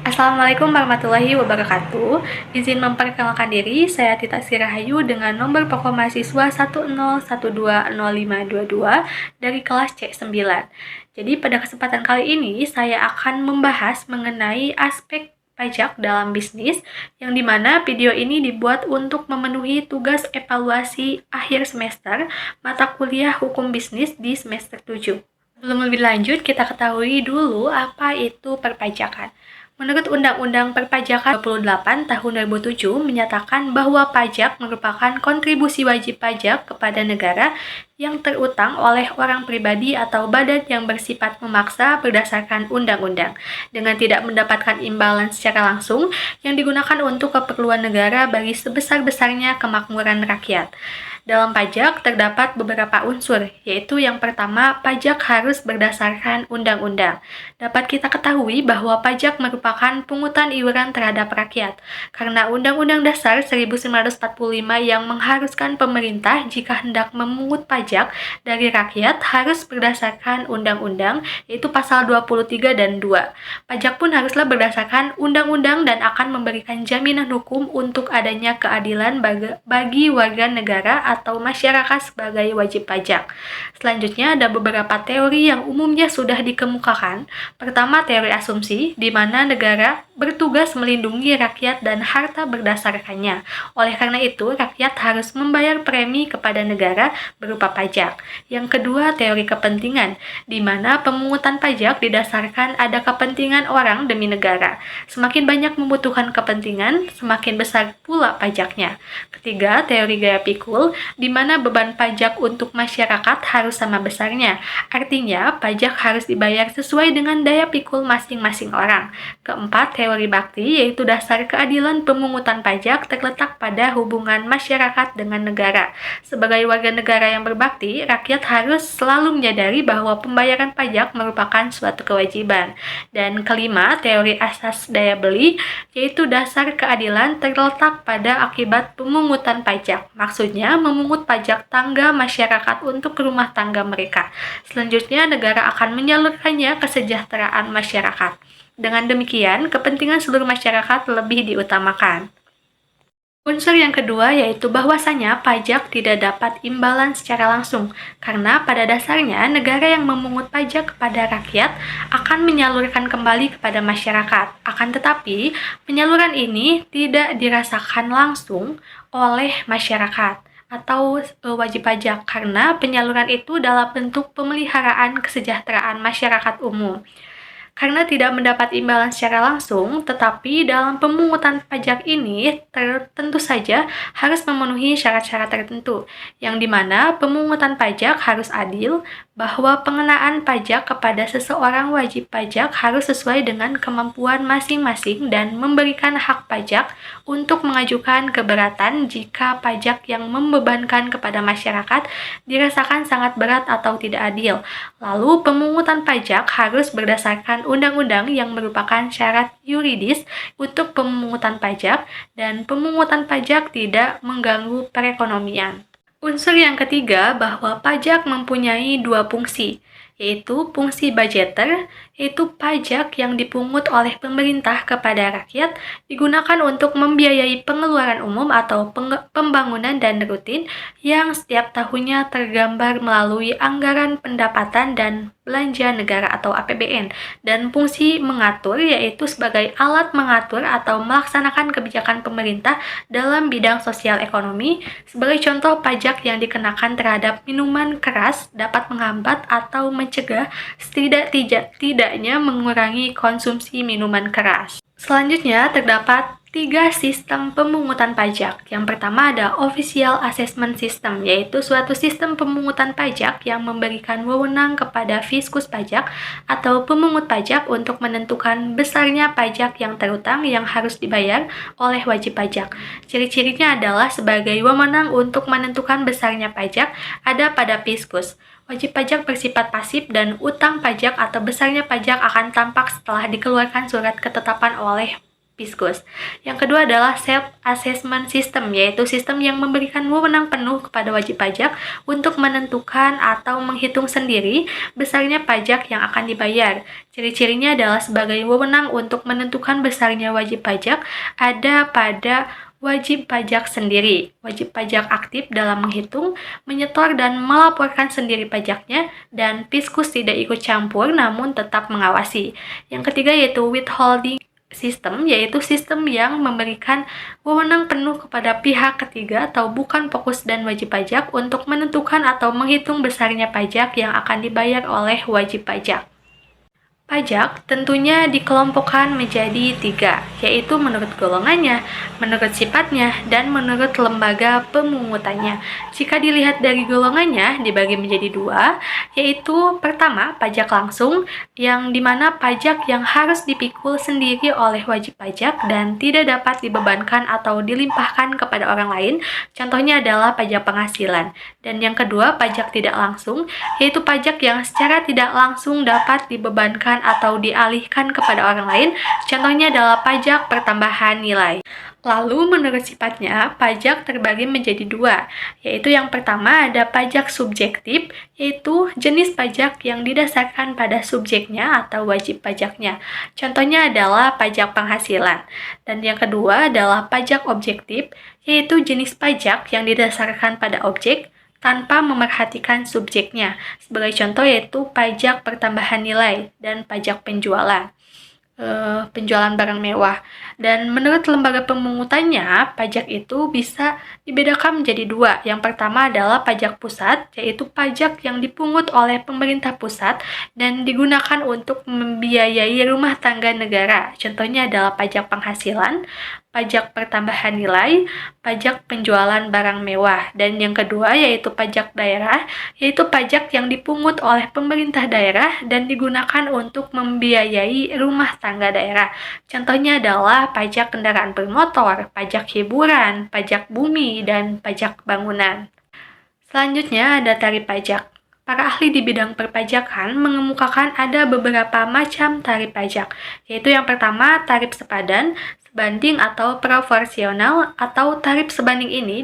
Assalamualaikum warahmatullahi wabarakatuh. Izin memperkenalkan diri, saya Tita Sirahayu dengan nomor pokok mahasiswa 101205222 dari kelas C9. Jadi pada kesempatan kali ini saya akan membahas mengenai aspek pajak dalam bisnis, yang dimana video ini dibuat untuk memenuhi tugas evaluasi akhir semester mata kuliah hukum bisnis di semester 7. Sebelum lebih lanjut, kita ketahui dulu apa itu perpajakan. Menurut Undang-Undang Perpajakan 28 tahun 2007 menyatakan bahwa pajak merupakan kontribusi wajib pajak kepada negara yang terutang oleh orang pribadi atau badan yang bersifat memaksa berdasarkan undang-undang dengan tidak mendapatkan imbalan secara langsung yang digunakan untuk keperluan negara bagi sebesar-besarnya kemakmuran rakyat. Dalam pajak terdapat beberapa unsur, yaitu yang pertama, pajak harus berdasarkan undang-undang. Dapat kita ketahui bahwa pajak merupakan pungutan iuran terhadap rakyat, karena Undang-Undang Dasar 1945 yang mengharuskan pemerintah jika hendak memungut pajak dari rakyat harus berdasarkan undang-undang, yaitu pasal 23 dan 2. Pajak pun haruslah berdasarkan undang-undang dan akan memberikan jaminan hukum untuk adanya keadilan bagi warga negara atau masyarakat sebagai wajib pajak. Selanjutnya ada beberapa teori yang umumnya sudah dikemukakan. Pertama, teori asumsi, di mana negara bertugas melindungi rakyat dan harta berdasarkannya. Oleh karena itu, rakyat harus membayar premi kepada negara berupa pajak. Yang kedua, teori kepentingan, di mana pemungutan pajak didasarkan ada kepentingan orang demi negara. Semakin banyak membutuhkan kepentingan, semakin besar pula pajaknya. Ketiga, teori gaya pikul, di mana beban pajak untuk masyarakat harus sama besarnya. Artinya, pajak harus dibayar sesuai dengan daya pikul masing-masing orang. Keempat, teori bakti, yaitu dasar keadilan pemungutan pajak terletak pada hubungan masyarakat dengan negara. Sebagai warga negara yang berbakti, rakyat harus selalu menyadari bahwa pembayaran pajak merupakan suatu kewajiban. Dan kelima, teori asas daya beli, yaitu dasar keadilan terletak pada akibat pemungutan pajak. Maksudnya, memungut pajak tangga masyarakat untuk rumah tangga mereka. Selanjutnya, negara akan menyalurkannya kesejahteraan masyarakat. Dengan demikian, kepentingan seluruh masyarakat lebih diutamakan. Unsur yang kedua yaitu bahwasanya pajak tidak dapat imbalan secara langsung, karena pada dasarnya negara yang memungut pajak kepada rakyat akan menyalurkan kembali kepada masyarakat. Akan tetapi, penyaluran ini tidak dirasakan langsung oleh masyarakat atau wajib pajak, karena penyaluran itu dalam bentuk pemeliharaan kesejahteraan masyarakat umum. Karena tidak mendapat imbalan secara langsung, tetapi dalam pemungutan pajak ini tentu saja harus memenuhi syarat-syarat tertentu, yang dimana pemungutan pajak harus adil, bahwa pengenaan pajak kepada seseorang wajib pajak harus sesuai dengan kemampuan masing-masing dan memberikan hak pajak untuk mengajukan keberatan jika pajak yang membebankan kepada masyarakat dirasakan sangat berat atau tidak adil. Lalu, pemungutan pajak harus berdasarkan undang-undang yang merupakan syarat yuridis untuk pemungutan pajak, dan pemungutan pajak tidak mengganggu perekonomian. Unsur yang ketiga bahwa pajak mempunyai dua fungsi, yaitu fungsi budgeter, yaitu pajak yang dipungut oleh pemerintah kepada rakyat digunakan untuk membiayai pengeluaran umum atau pembangunan dan rutin yang setiap tahunnya tergambar melalui anggaran pendapatan dan belanja negara atau APBN, dan fungsi mengatur, yaitu sebagai alat mengatur atau melaksanakan kebijakan pemerintah dalam bidang sosial ekonomi. Sebagai contoh, pajak yang dikenakan terhadap minuman keras dapat menghambat atau mencegah setidaknya mengurangi konsumsi minuman keras. Selanjutnya, terdapat 3 sistem pemungutan pajak. Yang pertama ada Official Assessment System, yaitu suatu sistem pemungutan pajak yang memberikan wewenang kepada fiskus pajak atau pemungut pajak untuk menentukan besarnya pajak yang terutang yang harus dibayar oleh wajib pajak. Ciri-cirinya adalah sebagai wewenang untuk menentukan besarnya pajak ada pada fiskus. Wajib pajak bersifat pasif dan utang pajak atau besarnya pajak akan tampak setelah dikeluarkan surat ketetapan oleh Fiskus. Yang kedua adalah self-assessment system, yaitu sistem yang memberikan wewenang penuh kepada wajib pajak untuk menentukan atau menghitung sendiri besarnya pajak yang akan dibayar. Ciri-cirinya adalah sebagai wewenang untuk menentukan besarnya wajib pajak ada pada wajib pajak sendiri. Wajib pajak aktif dalam menghitung, menyetor, dan melaporkan sendiri pajaknya, dan Fiskus tidak ikut campur namun tetap mengawasi. Yang ketiga yaitu withholding sistem, yaitu sistem yang memberikan wewenang penuh kepada pihak ketiga atau bukan fokus dan wajib pajak untuk menentukan atau menghitung besarnya pajak yang akan dibayar oleh wajib pajak. Pajak tentunya dikelompokkan menjadi 3, yaitu menurut golongannya, menurut sifatnya, dan menurut lembaga pemungutannya. Jika dilihat dari golongannya, dibagi menjadi 2, yaitu pertama, pajak langsung, yang dimana pajak yang harus dipikul sendiri oleh wajib pajak dan tidak dapat dibebankan atau dilimpahkan kepada orang lain, contohnya adalah pajak penghasilan. Dan yang kedua, pajak tidak langsung, yaitu pajak yang secara tidak langsung dapat dibebankan atau dialihkan kepada orang lain, contohnya adalah pajak pertambahan nilai. Lalu menurut sifatnya, pajak terbagi menjadi 2, yaitu yang pertama ada pajak subjektif, yaitu jenis pajak yang didasarkan pada subjeknya atau wajib pajaknya. Contohnya adalah pajak penghasilan. Dan yang kedua adalah pajak objektif, yaitu jenis pajak yang didasarkan pada objek, tanpa memerhatikan subjeknya. Sebagai contoh yaitu pajak pertambahan nilai dan pajak penjualan barang mewah. Dan menurut lembaga pemungutannya, pajak itu bisa dibedakan menjadi 2. Yang pertama adalah pajak pusat, yaitu pajak yang dipungut oleh pemerintah pusat dan digunakan untuk membiayai rumah tangga negara. Contohnya adalah pajak penghasilan, pajak pertambahan nilai, pajak penjualan barang mewah. Dan yang kedua yaitu pajak daerah, yaitu pajak yang dipungut oleh pemerintah daerah dan digunakan untuk membiayai rumah tangga daerah. Contohnya adalah pajak kendaraan bermotor, pajak hiburan, pajak bumi, dan pajak bangunan. Selanjutnya ada tarif pajak. Para ahli di bidang perpajakan mengemukakan ada beberapa macam tarif pajak, yaitu yang pertama tarif sepadan, sebanding atau proporsional, atau tarif sebanding ini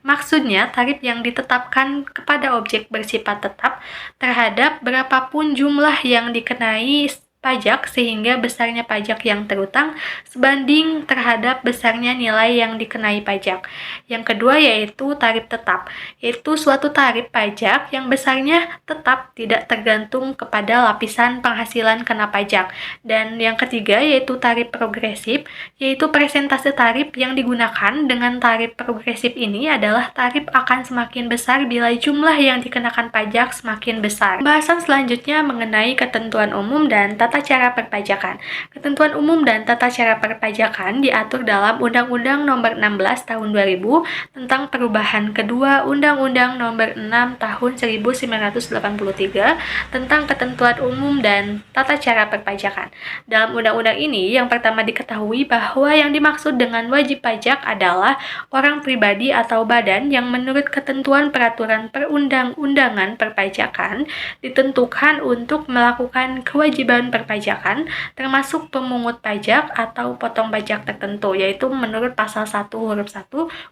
maksudnya tarif yang ditetapkan kepada objek bersifat tetap terhadap berapapun jumlah yang dikenai pajak sehingga besarnya pajak yang terutang sebanding terhadap besarnya nilai yang dikenai pajak. Yang kedua yaitu tarif tetap, yaitu suatu tarif pajak yang besarnya tetap tidak tergantung kepada lapisan penghasilan kena pajak. Dan yang ketiga yaitu tarif progresif, yaitu persentase tarif yang digunakan dengan tarif progresif ini adalah tarif akan semakin besar bila jumlah yang dikenakan pajak semakin besar. Pembahasan selanjutnya mengenai ketentuan umum dan tata cara perpajakan. Ketentuan umum dan tata cara perpajakan diatur dalam Undang-Undang Nomor 16 Tahun 2000 tentang perubahan kedua Undang-Undang Nomor 6 Tahun 1983 tentang ketentuan umum dan tata cara perpajakan. Dalam undang-undang ini, yang pertama diketahui bahwa yang dimaksud dengan wajib pajak adalah orang pribadi atau badan yang menurut ketentuan peraturan perundang-undangan perpajakan ditentukan untuk melakukan kewajiban perpajakan, termasuk pemungut pajak atau potong pajak tertentu, yaitu menurut pasal 1 huruf 1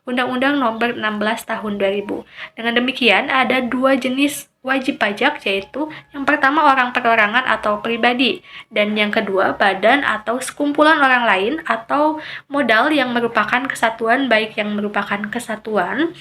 Undang-Undang Nomor 16 Tahun 2000. Dengan demikian, ada 2 jenis wajib pajak, yaitu yang pertama orang perorangan atau pribadi, dan yang kedua badan atau sekumpulan orang lain atau modal yang merupakan kesatuan, baik yang merupakan kesatuan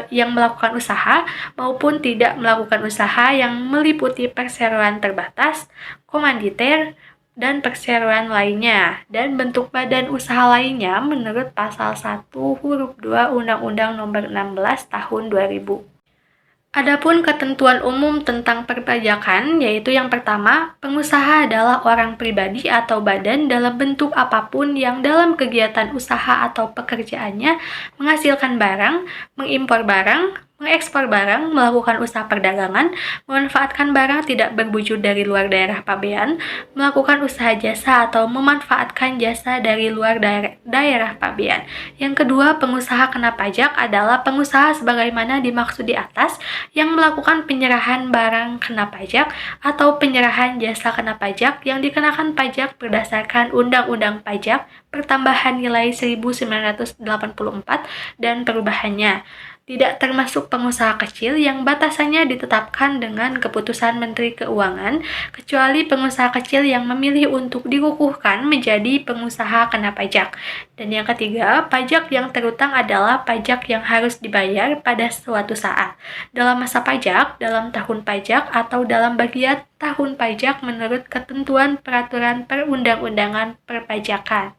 yang melakukan usaha maupun tidak melakukan usaha, yang meliputi perseroan terbatas, komanditer, dan perseroan lainnya, dan bentuk badan usaha lainnya menurut pasal 1 huruf 2 Undang-Undang Nomor 16 Tahun 2000. Adapun ketentuan umum tentang perpajakan, yaitu yang pertama, pengusaha adalah orang pribadi atau badan dalam bentuk apapun yang dalam kegiatan usaha atau pekerjaannya menghasilkan barang, mengimpor barang, mengekspor barang, melakukan usaha perdagangan, memanfaatkan barang tidak berwujud dari luar daerah pabean, melakukan usaha jasa atau memanfaatkan jasa dari luar daerah pabean. Yang kedua, pengusaha kena pajak adalah pengusaha sebagaimana dimaksud di atas yang melakukan penyerahan barang kena pajak atau penyerahan jasa kena pajak yang dikenakan pajak berdasarkan Undang-Undang Pajak Pertambahan Nilai 1984 dan perubahannya. Tidak termasuk pengusaha kecil yang batasannya ditetapkan dengan keputusan Menteri Keuangan, kecuali pengusaha kecil yang memilih untuk dikukuhkan menjadi pengusaha kena pajak. Dan yang ketiga, pajak yang terutang adalah pajak yang harus dibayar pada suatu saat, dalam masa pajak, dalam tahun pajak, atau dalam bagian tahun pajak menurut ketentuan peraturan perundang-undangan perpajakan.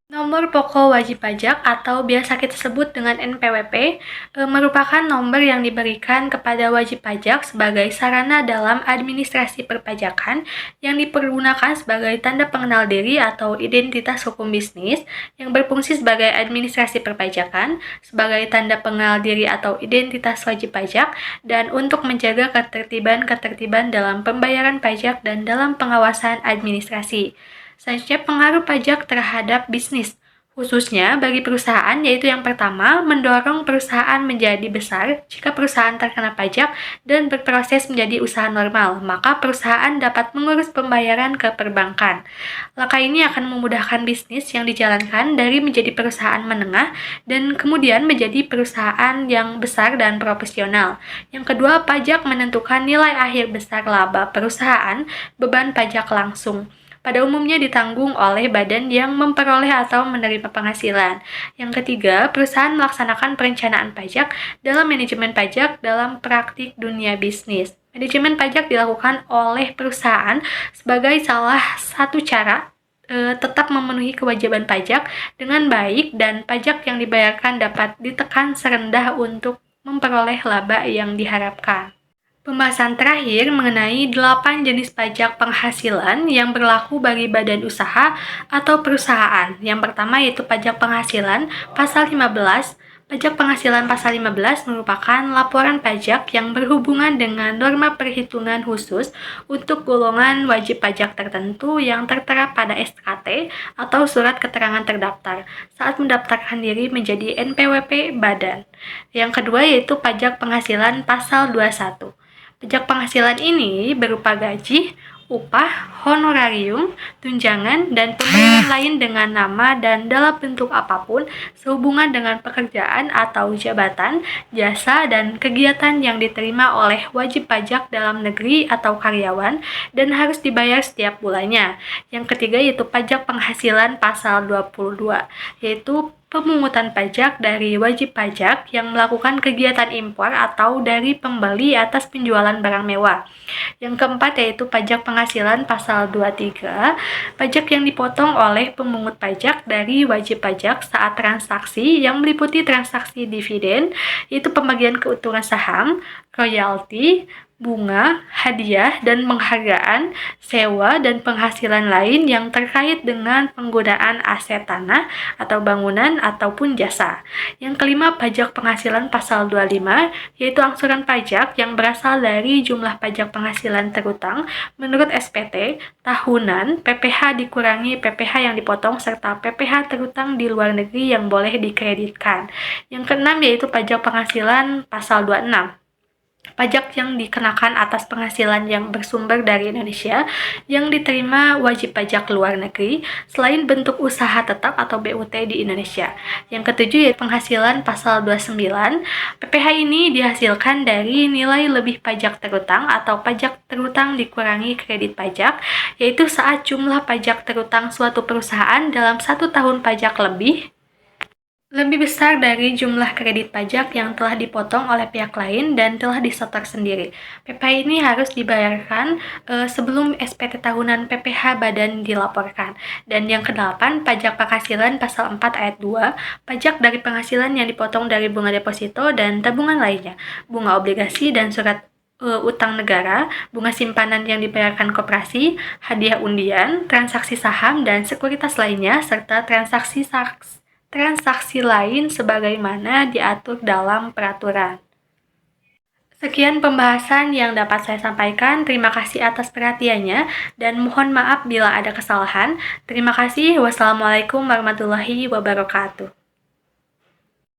Nomor pokok wajib pajak atau biasa kita sebut dengan NPWP merupakan nomor yang diberikan kepada wajib pajak sebagai sarana dalam administrasi perpajakan yang dipergunakan sebagai tanda pengenal diri atau identitas hukum bisnis yang berfungsi sebagai administrasi perpajakan, sebagai tanda pengenal diri atau identitas wajib pajak, dan untuk menjaga ketertiban dalam pembayaran pajak dan dalam pengawasan administrasi. Selanjutnya, pengaruh pajak terhadap bisnis, khususnya bagi perusahaan, yaitu yang pertama, mendorong perusahaan menjadi besar. Jika perusahaan terkena pajak dan berproses menjadi usaha normal, maka perusahaan dapat mengurus pembayaran ke perbankan. Langkah ini akan memudahkan bisnis yang dijalankan dari menjadi perusahaan menengah dan kemudian menjadi perusahaan yang besar dan profesional. Yang kedua, pajak menentukan nilai akhir besar laba perusahaan, beban pajak langsung. Pada umumnya ditanggung oleh badan yang memperoleh atau menerima penghasilan. Yang ketiga, perusahaan melaksanakan perencanaan pajak dalam manajemen pajak dalam praktik dunia bisnis. Manajemen pajak dilakukan oleh perusahaan sebagai salah satu cara tetap memenuhi kewajiban pajak dengan baik dan pajak yang dibayarkan dapat ditekan serendah untuk memperoleh laba yang diharapkan. Pembahasan terakhir mengenai 8 jenis pajak penghasilan yang berlaku bagi badan usaha atau perusahaan. Yang pertama yaitu pajak penghasilan pasal 15. Pajak penghasilan pasal 15 merupakan laporan pajak yang berhubungan dengan norma perhitungan khusus untuk golongan wajib pajak tertentu yang tertera pada SKT atau surat keterangan terdaftar saat mendaftarkan diri menjadi NPWP badan. Yang kedua yaitu pajak penghasilan pasal 21. Pajak penghasilan ini berupa gaji, upah, honorarium, tunjangan, dan pemberian lain dengan nama dan dalam bentuk apapun sehubungan dengan pekerjaan atau jabatan, jasa, dan kegiatan yang diterima oleh wajib pajak dalam negeri atau karyawan dan harus dibayar setiap bulannya. Yang ketiga yaitu pajak penghasilan pasal 22, yaitu pemungutan pajak dari wajib pajak yang melakukan kegiatan impor atau dari pembeli atas penjualan barang mewah. Yang keempat yaitu pajak penghasilan pasal 23, pajak yang dipotong oleh pemungut pajak dari wajib pajak saat transaksi yang meliputi transaksi dividen, yaitu pembagian keuntungan saham, royalti, bunga, hadiah, dan penghargaan, sewa, dan penghasilan lain yang terkait dengan penggunaan aset tanah atau bangunan ataupun jasa. Yang kelima, pajak penghasilan pasal 25, yaitu angsuran pajak yang berasal dari jumlah pajak penghasilan terutang menurut SPT, tahunan, PPh dikurangi PPh yang dipotong, serta PPh terutang di luar negeri yang boleh dikreditkan. Yang keenam, yaitu pajak penghasilan pasal 26. Pajak yang dikenakan atas penghasilan yang bersumber dari Indonesia yang diterima wajib pajak luar negeri selain bentuk usaha tetap atau BUT di Indonesia. Yang ketujuh yaitu penghasilan pasal 29. PPh ini dihasilkan dari nilai lebih pajak terutang atau pajak terutang dikurangi kredit pajak, yaitu saat jumlah pajak terutang suatu perusahaan dalam 1 tahun pajak lebih besar dari jumlah kredit pajak yang telah dipotong oleh pihak lain dan telah disetor sendiri. PPh ini harus dibayarkan sebelum SPT tahunan PPh badan dilaporkan. Dan yang kedelapan, pajak penghasilan pasal 4 ayat 2, pajak dari penghasilan yang dipotong dari bunga deposito dan tabungan lainnya, bunga obligasi dan surat utang negara, bunga simpanan yang dibayarkan koperasi, hadiah undian, transaksi saham dan sekuritas lainnya, serta transaksi lain sebagaimana diatur dalam peraturan. Sekian pembahasan yang dapat saya sampaikan. Terima kasih atas perhatiannya dan mohon maaf bila ada kesalahan. Terima kasih. Wassalamualaikum warahmatullahi wabarakatuh.